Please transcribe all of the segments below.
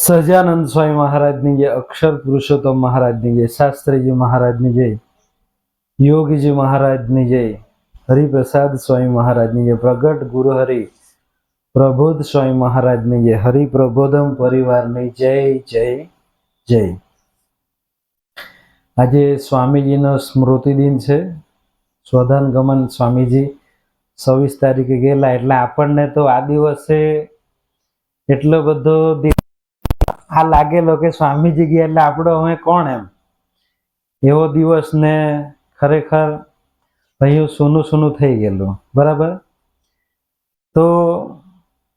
સહજાનંદ સ્વામી મહારાજની જય, અક્ષર પુરુષોત્તમ મહારાજની જય, શાસ્ત્રીજી મહારાજની જય, યોગીજી મહારાજની જય, હરિપ્રસાદ સ્વામી મહારાજની જય, પ્રગટ ગુરુહરિ પ્રબોધ સ્વામી મહારાજની જય, હરિપ્રબોધમ પરિવારની જય જય જય. આજે સ્વામીજીનો સ્મૃતિ દિન છે. સ્વધાન ગમન સ્વામીજી 26 તારીખે ગયેલા, એટલે આપણને તો આ દિવસે એટલો બધો આ લાગેલો કે સ્વામીજી ગયા એટલે આપણો હવે કોણ, એમ એવો દિવસ ને ખરેખર અહીં સૂનું સૂનું થઈ ગયેલું. બરાબર. તો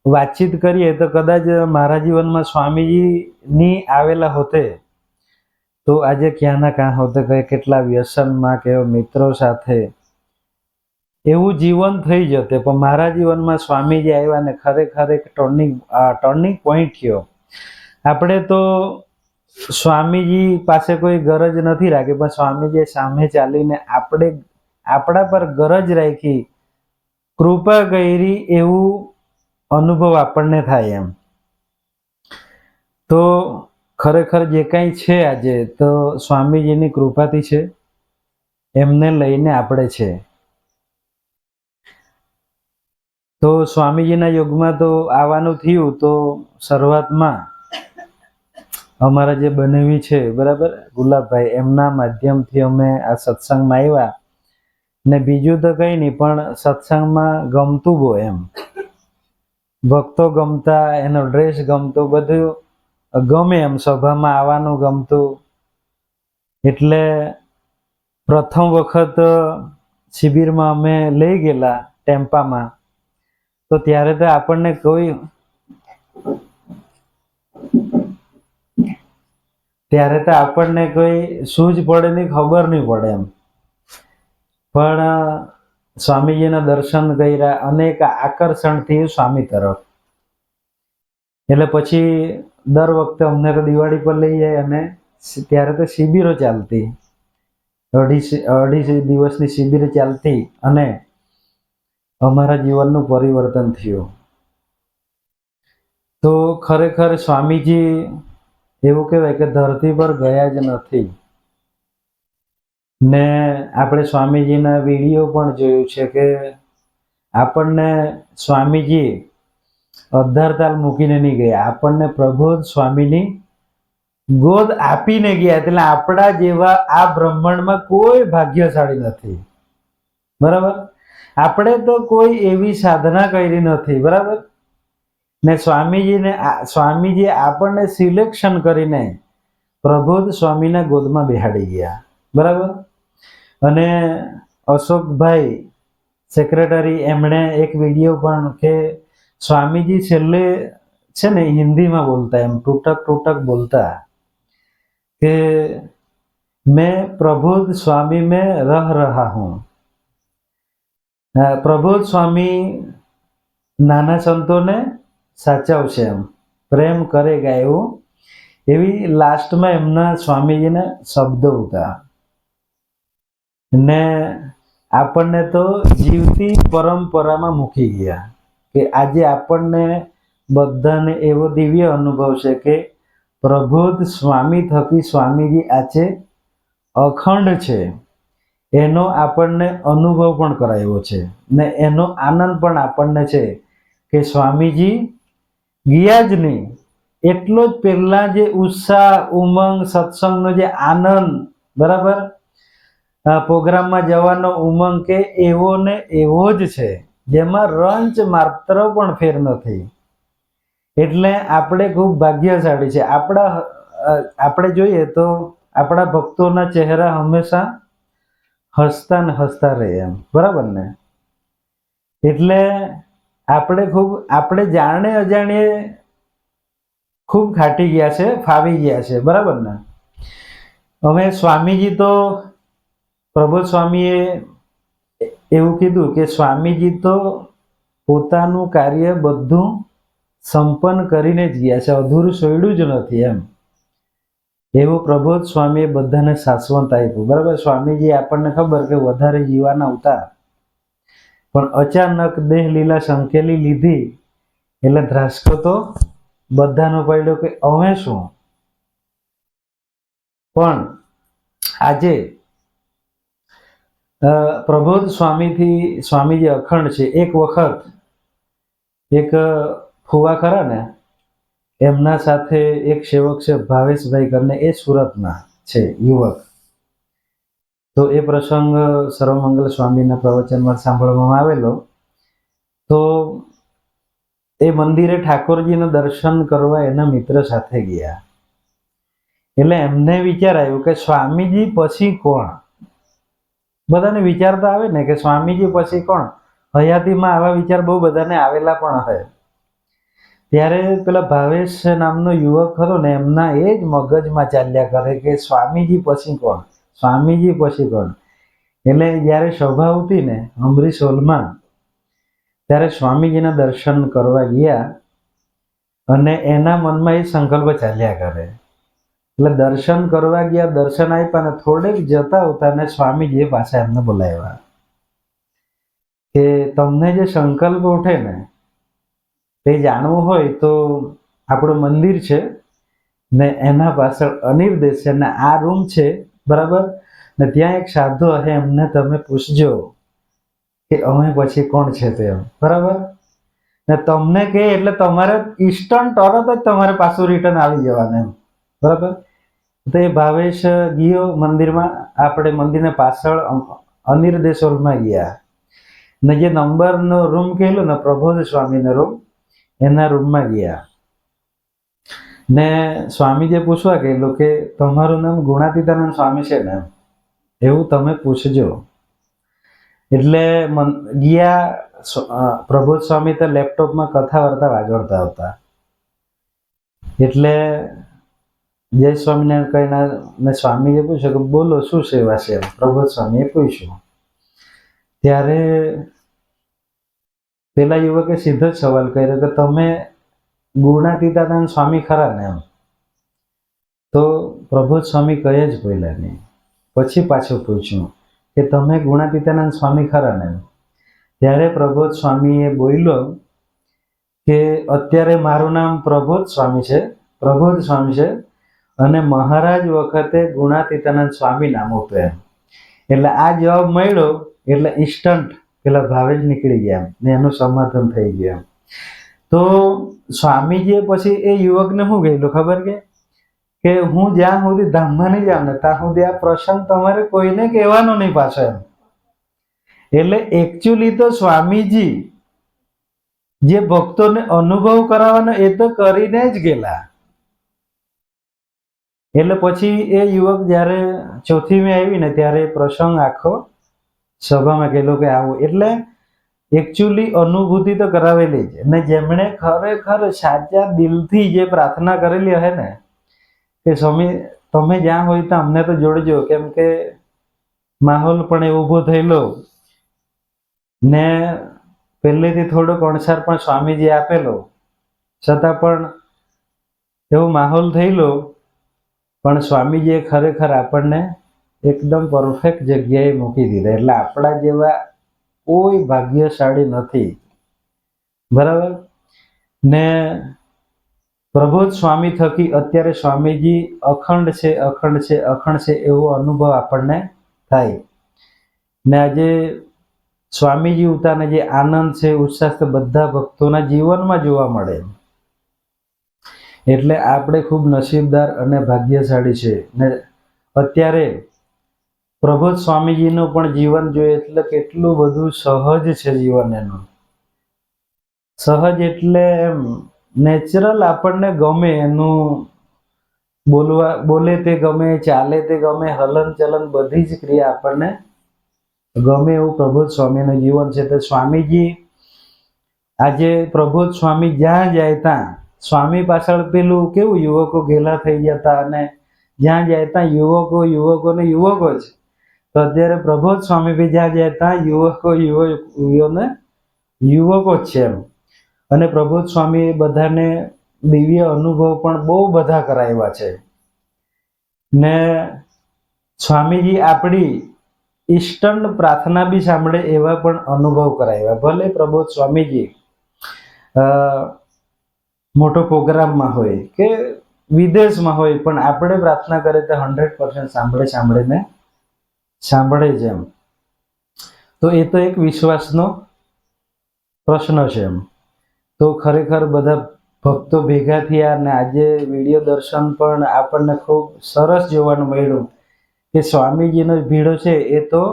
વાતચીત કરીએ તો કદાચ મારા જીવનમાં સ્વામીજી ની આવેલા હોતે તો આજે ક્યાં ના ક્યાં હોતે, કેટલા વ્યસનમાં કે મિત્રો સાથે એવું જીવન થઈ જતે. પણ મારા જીવનમાં સ્વામીજી આવ્યા ને ખરેખર એક ટર્નિંગ પોઈન્ટ થયો. આપણે તો સ્વામીજી પાસે કોઈ ગરજ નથી રાખી, પણ સ્વામીજીએ સામે ચાલીને આપણા પર ગરજ રાખી, કૃપા કરી, એવું અનુભવ આપણને થાય એમ. તો ખરેખર જે કાંઈ છે આજે તો સ્વામીજીની કૃપાથી છે, એમને લઈને આપણે છે. તો સ્વામીજીના યુગમાં તો આવવાનું થયું તો શરૂઆતમાં અમારા જે બનેવી છે, બરાબર, ગુલાબભાઈ, એમના માધ્યમથી અમે આ સત્સંગમાં આવ્યા. ને બીજું તો કંઈ નહીં, પણ સત્સંગમાં ગમતું બહુ, એમ ભક્તો ગમતા, એનો ડ્રેસ ગમતો, બધું ગમે એમ, સભામાં આવવાનું ગમતું. એટલે પ્રથમ વખત શિબિરમાં અમે લઈ ગયેલા ટેમ્પામાં, તો ત્યારે તો આપણને કોઈ સૂઝ પડે નહીં, ખબર નહીં પડે એમ. પણ સ્વામીજીના દર્શન કર્યા અને એક આકર્ષણ થયું સ્વામી તરફ. એટલે પછી દર વખતે અમને તો દિવાળી પર લઈ જાય, અને ત્યારે તો શિબિરો ચાલતી, અઢી દિવસની શિબિર ચાલતી, અને અમારા જીવનનું પરિવર્તન થયું. તો ખરેખર સ્વામીજી એવું કહેવાય કે ધરતી પર ગયા જ નથી. ને આપણે સ્વામીજીના વિડીયો પણ જોયું છે કે આપણને સ્વામીજી 18 તાલ મૂકીને નહીં ગયા, આપણને પ્રબોધ સ્વામીની ગોદ આપીને ગયા. એટલે આપણા જેવા આ બ્રહ્માંડમાં કોઈ ભાગ્યશાળી નથી. બરાબર. આપણે તો કોઈ એવી સાધના કરી નથી. બરાબર. ને સ્વામીજી આપણને સિલેક્શન કરીને પ્રબોધ સ્વામીના ગોદમાં બેહાડી ગયા. બરાબર. અને અશોકભાઈ સેક્રેટરી, એમણે એક વિડીયો પણ કે સ્વામીજી છેલ્લે છે ને હિન્દીમાં બોલતા, એમ તૂટક બોલતા કે મેં પ્રબોધ સ્વામી में रह रहा हूं. પ્રબોધ સ્વામી નાના સંતોને સાચવશે, એમ પ્રેમ કરેગા, એવી લાસ્ટમાં એમના સ્વામીજીના શબ્દો હતા. ને આપણને તો જીવતી પરંપરામાં મૂકી ગયા કે આજે આપણને બધાને એવો દિવ્ય અનુભવ છે કે પ્રબોધ સ્વામી થકી સ્વામીજી આજે અખંડ છે, એનો આપણને અનુભવ પણ કરાયો છે. ને એનો આનંદ પણ આપણને છે કે સ્વામીજી ગયા જ નહીં, એટલો જ પહેલા જે ઉત્સાહ, ઉમંગ, સત્સંગનો જે આનંદ, બરાબર, પ્રોગ્રામમાં જવાનો ઉમંગ, કે એવો ને એવો જ છે, જેમાં રંચ માત્ર પણ ફેર નથી. એટલે આપણે ખૂબ ભાગ્યશાળી છે. આપણે જોઈએ તો આપણા ભક્તોના ચહેરા હંમેશા હસતા ને હસતા રહે, એમ. બરાબર ને. એટલે આપણે જાણે અજાણીએ ખૂબ ખાટી ગયા છે, ફાવી ગયા છે. બરાબર ને. હવે સ્વામીજી તો પ્રબોધ સ્વામીએ એવું કીધું કે સ્વામીજી તો પોતાનું કાર્ય બધું સંપન્ન કરીને જ ગયા છે, અધૂરું છોડ્યું જ નથી, એમ. એવું પ્રબોધ સ્વામીએ બધાને શાશ્વત આપ્યું. બરાબર. સ્વામીજી આપણને ખબર કે વધારે જીવાના હતા, પણ અચાનક દેહ લીલા સંકેલી લીધી એટલે ધ્રાસકો તો બધાનો પડ્યો કે અમે શું. પણ આજે પ્રબોધ સ્વામીજી અખંડ છે. એક વખત એક ફુવા ખરા ને, એમના સાથે એક સેવક છે ભાવેશભાઈ કરીને, એ સુરતના છે યુવક. તો એ પ્રસંગ સર્વમંગલ સ્વામીના પ્રવચનમાં સાંભળવામાં આવેલો. તો એ મંદિરે ઠાકોરજીના દર્શન કરવા એના મિત્ર સાથે ગયા. એટલે એમને વિચાર આવ્યો કે સ્વામીજી પછી કોણ. બધાને વિચાર તો આવે ને કે સ્વામીજી પછી કોણ. હયાતીમાં આવા વિચાર બહુ બધાને આવેલા પણ હોય. ત્યારે પેલા ભાવેશ નામનો યુવક હતો ને, એમના એ જ મગજમાં ચાલ્યા કરે કે સ્વામીજી પછી કોણ, સ્વામીજી પછી કોણ. એટલે જયારે સભા હતી ને અમરીશ હોલમાં, ત્યારે સ્વામીજીના દર્શન કરવા ગયા અને એના મનમાં એ સંકલ્પ ચાલ્યા કરે. એટલે દર્શન કરવા ગયા, દર્શન આપ્યા ને થોડેક જતા હતા ને સ્વામીજીએ પાછા એમને બોલાવ્યા કે તમને જે સંકલ્પ ઉઠે ને તે જાણવું હોય તો આપણું મંદિર છે ને એના પાછળ અનિર્દેશ છે ને આ રૂમ છે, બરાબર, ને ત્યાં એક સાધુ હશે, એમને તમે પૂછજો કે અમે પછી કોણ છે તે, બરાબર. ને તમને કહે એટલે તમારે ઇન્સ્ટન્ટ તરત જ તમારે પાછું રિટર્ન આવી જવાનું એમ, બરાબર. તો એ ભાવેશ ગયો મંદિરમાં, આપણે મંદિરના પાછળ અનિર્દેશ હોલમાં ગયા ને જે નંબરનો રૂમ કહેલો ને પ્રબોધ સ્વામીનો રૂમ, એના રૂમમાં ગયા ને સ્વામીજીએ પૂછવા કહેલું કે તમારું નામ ગુણાતીતાનંદ સ્વામી છે ને, એવું તમે પૂછજો. એટલે ગયા પ્રબોધ સ્વામી તો લેપટોપમાં કથા વાર્તા વાગડતા હતા. એટલે જય સ્વામિનારાયણ કહીને મેં સ્વામીએ પૂછ્યું કે બોલો શું સેવા છે, પ્રબોધ સ્વામીએ પૂછ્યું. ત્યારે પેલા યુવકે સીધો જ સવાલ કર્યો કે તમે ગુણાતીતાનંદ સ્વામી ખરા ને એમ. તો પ્રબોધ સ્વામી કહે જ બોલ્યા નહીં. પછી પાછું પૂછ્યું કે તમે ગુણાતીતાનંદ સ્વામી ખરા ને એમ. ત્યારે પ્રબોધ સ્વામીએ બોલ્યો કે અત્યારે મારું નામ પ્રબોધ સ્વામી છે અને મહારાજ વખતે ગુણાતીતાનંદ સ્વામી નામ હતું એમ. એટલે આ જવાબ મળ્યો એટલે ઇન્સ્ટન્ટ પેલા ભાવે જ નીકળી ગયા ને એનું સમાધાન થઈ ગયું એમ. તો સ્વામીજીએ પછી એ યુવકને શું કહેલું ખબર કે હું જ્યાં સુધી ધામમાં નહીં જાઉં ને ત્યાં સુધી આ પ્રસંગ તમારે કોઈને કહેવાનો નહીં પાછો એમ. એટલે એકચ્યુઅલી તો સ્વામીજી જે ભક્તોને અનુભવ કરાવવાનો એ તો કરીને જ ગયેલા. એટલે પછી એ યુવક જ્યારે ચોથી મે આવી ને ત્યારે પ્રસંગ આખો સભામાં કહેલો કે આવું. એટલે એકચ્યુઅલી અનુભૂતિ તો કરાવેલી જ, ને જેમણે ખરેખર સાચા દિલથી જે પ્રાર્થના કરેલી હશે ને કે સ્વામી તમે જ્યાં હોય તો અમને તો જોડજો, કેમ કે માહોલ પણ એ ઊભો થયેલો ને પહેલેથી થોડોક અણસાર પણ સ્વામીજી આપેલો, છતાં પણ એવો માહોલ થયેલો. પણ સ્વામીજીએ ખરેખર આપણને એકદમ પરફેક્ટ જગ્યાએ મૂકી દીધા. એટલે આપણા જેવા કોઈ ભાગ્યશાળી નથી, બરાબર. ને પ્રબોધ સ્વામી થકી અત્યારે સ્વામીજી અખંડ છે એવો અનુભવ આપણને થાય. ને આજે સ્વામીજી ઉતારને જે આનંદ છે, ઉત્સાહ છે, બધા ભક્તોના જીવનમાં જોવા મળે. એટલે આપણે ખૂબ નસીબદાર અને ભાગ્યશાળી છે. ને અત્યારે પ્રબોધ સ્વામીજીનું પણ જીવન જોઈએ એટલે કેટલું બધું સહજ છે જીવન એનું. સહજ એટલે એમ નેચરલ, આપણને ગમે એનું બોલે તે ગમે, ચાલે તે ગમે, હલન ચલન બધી જ ક્રિયા આપણને ગમે એવું પ્રબોધ સ્વામીનું જીવન છે. તો સ્વામીજી આજે પ્રબોધ સ્વામી જ્યાં જાય ત્યાં સ્વામી પાછળ પેલું કેવું યુવકો ઘેલા થઈ જતા અને જ્યાં જાય ત્યાં યુવકો જ. તો અત્યારે પ્રબોધ સ્વામી બી જ્યાં જાય ત્યાં યુવકો જ છે એમ. અને પ્રબોધ સ્વામી બધાને દિવ્ય અનુભવ પણ બહુ બધા કરાવ્યા છે. ને સ્વામીજી આપણી ઇન્સ્ટન્ટ પ્રાર્થના બી સાંભળે એવા પણ અનુભવ કરાવ્યા. ભલે પ્રબોધ સ્વામીજી મોટો પ્રોગ્રામમાં હોય કે વિદેશમાં હોય, પણ આપણે પ્રાર્થના કરીએ તો 100% સાંભળે જ એમ. તો એ તો એક વિશ્વાસનો પ્રશ્ન છે એમ. તો ખરેખર બધા ભક્તો ભેગા થયા અને આજે વિડીયો દર્શન પણ આપણને ખૂબ સરસ જોવાનું મળ્યું કે સ્વામીજીનો ભીડો છે એ તો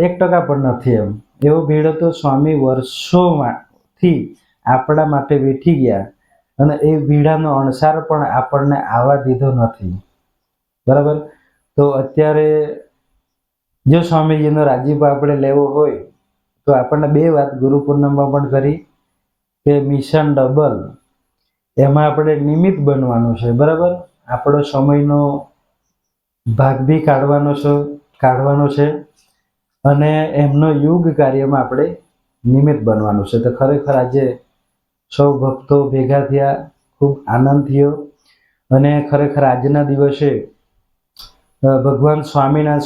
1% પણ નથી એમ. એવો ભીડો તો સ્વામી વર્ષોમાંથી આપણા માટે બેઠી ગયા અને એ ભીડાનો અણસાર પણ આપણને આવવા દીધો નથી. બરાબર. તો અત્યારે જો સ્વામીજીનો રાજીપો આપણે લેવો હોય તો આપણને 2 વાત ગુરુ પૂર્ણિમામાં પણ કરી કે મિશન ડબલ, એમાં આપણે નિમિત્ત બનવાનું છે. બરાબર. આપણો સમયનો ભાગ બી કાઢવાનો છે અને એમનો યુગ કાર્યમાં આપણે નિમિત્ત બનવાનું છે. તો ખરેખર આજે સૌ ભક્તો ભેગા થયા, ખૂબ આનંદ થયો અને ખરેખર આજના દિવસે ભગવાન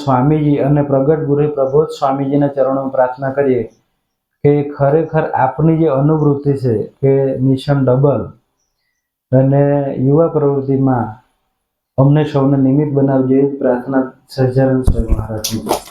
સ્વામીજી અને પ્રગટ ગુરુ પ્રબોધ સ્વામીજીના ચરણોમાં પ્રાર્થના કરીએ કે ખરેખર આપની જે અનુવૃત્તિ છે કે મિશન ડબલ અને યુવા પ્રવૃત્તિમાં અમને સૌને નિમિત્ત બનાવજો, એ પ્રાર્થના સહજાનંદ સ્વામી મહારાજની.